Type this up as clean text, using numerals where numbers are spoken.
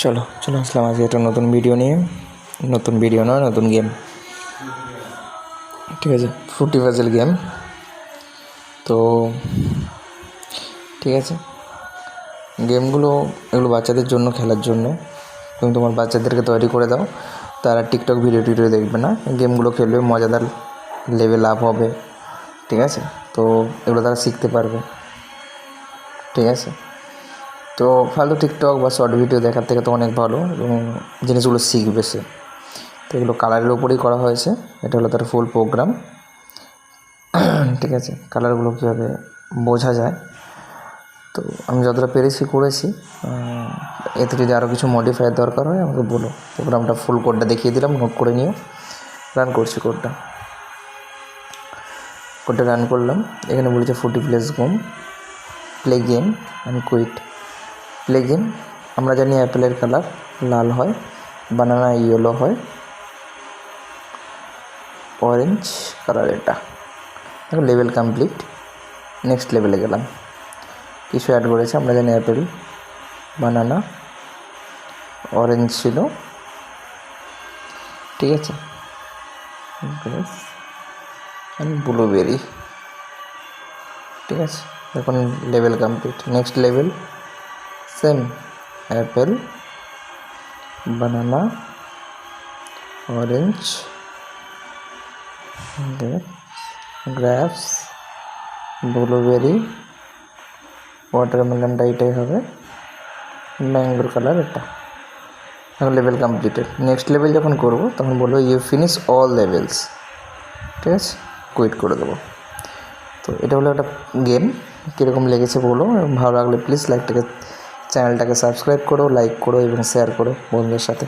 চলো আসলাম আজকে একটা নতুন ভিডিও নিয়ে। নতুন ভিডিও নয়, নতুন গেম। ঠিক আছে, ফ্রুটি পাজল গেম। তো ঠিক আছে, গেমগুলো এগুলো বাচ্চাদের জন্য, খেলার জন্য। তুমি তোমার বাচ্চাদেরকে তৈরি করে দাও, তারা টিকটক ভিডিও দেখবে না, গেমগুলো খেলবে, মজাদার লেভেল আপ হবে। ঠিক আছে, তো এগুলো তারা শিখতে পারবে। ঠিক আছে, তো ফালতু টিকটক বা শর্ট ভিডিও দেখার থেকে তো অনেক ভালো এবং জিনিসগুলো শিখবে সে। তো এগুলো কালারের ওপরেই করা হয়েছে, এটা হলো তার ফুল প্রোগ্রাম। ঠিক আছে, কালারগুলো কীভাবে বোঝা যায় তো আমি যতটা পেরেছি করেছি। এতে যদি আরও কিছু মডিফাই দরকার হয় আমাকে বলো। প্রোগ্রামটা ফুল কোডটা দেখিয়ে দিলাম, নোট করে নিও। রান করছি কোডটা রান করলাম। এখানে বলেছে fruity game, play game and quit. Play game, আমরা জানি অ্যাপেলের কালার লাল হয়, বানানা ইয়েলো হয়, অরেঞ্জ কালার। এটা দেখো লেভেল কমপ্লিট। নেক্সট লেভেলে গেলাম, কিছু অ্যাড করেছে। আমরা জানি অ্যাপেল, বানানা, অরেঞ্জ ছিল। ঠিক আছে, ব্লুবেরি। ঠিক আছে, এখন level complete. Next level same, apple, banana, orange, grapes, blueberry, ওয়াটারমেলনটা এটাই হবে, ম্যাঙ্গোর কালার এটা। এখন লেভেল কমপ্লিটেড। নেক্সট লেভেল যখন করবো তখন বলবো ইউ ফিনিশ অল লেভেলস। ঠিক আছে, কুইট করে দেবো। তো এটা হলো একটা গেম। কীরকম লেগেছে বলো, এবং ভালো লাগলে প্লিজ চ্যানেলটাকে সাবস্ক্রাইব করো, লাইক করো এবং শেয়ার করো বন্ধুদের সাথে।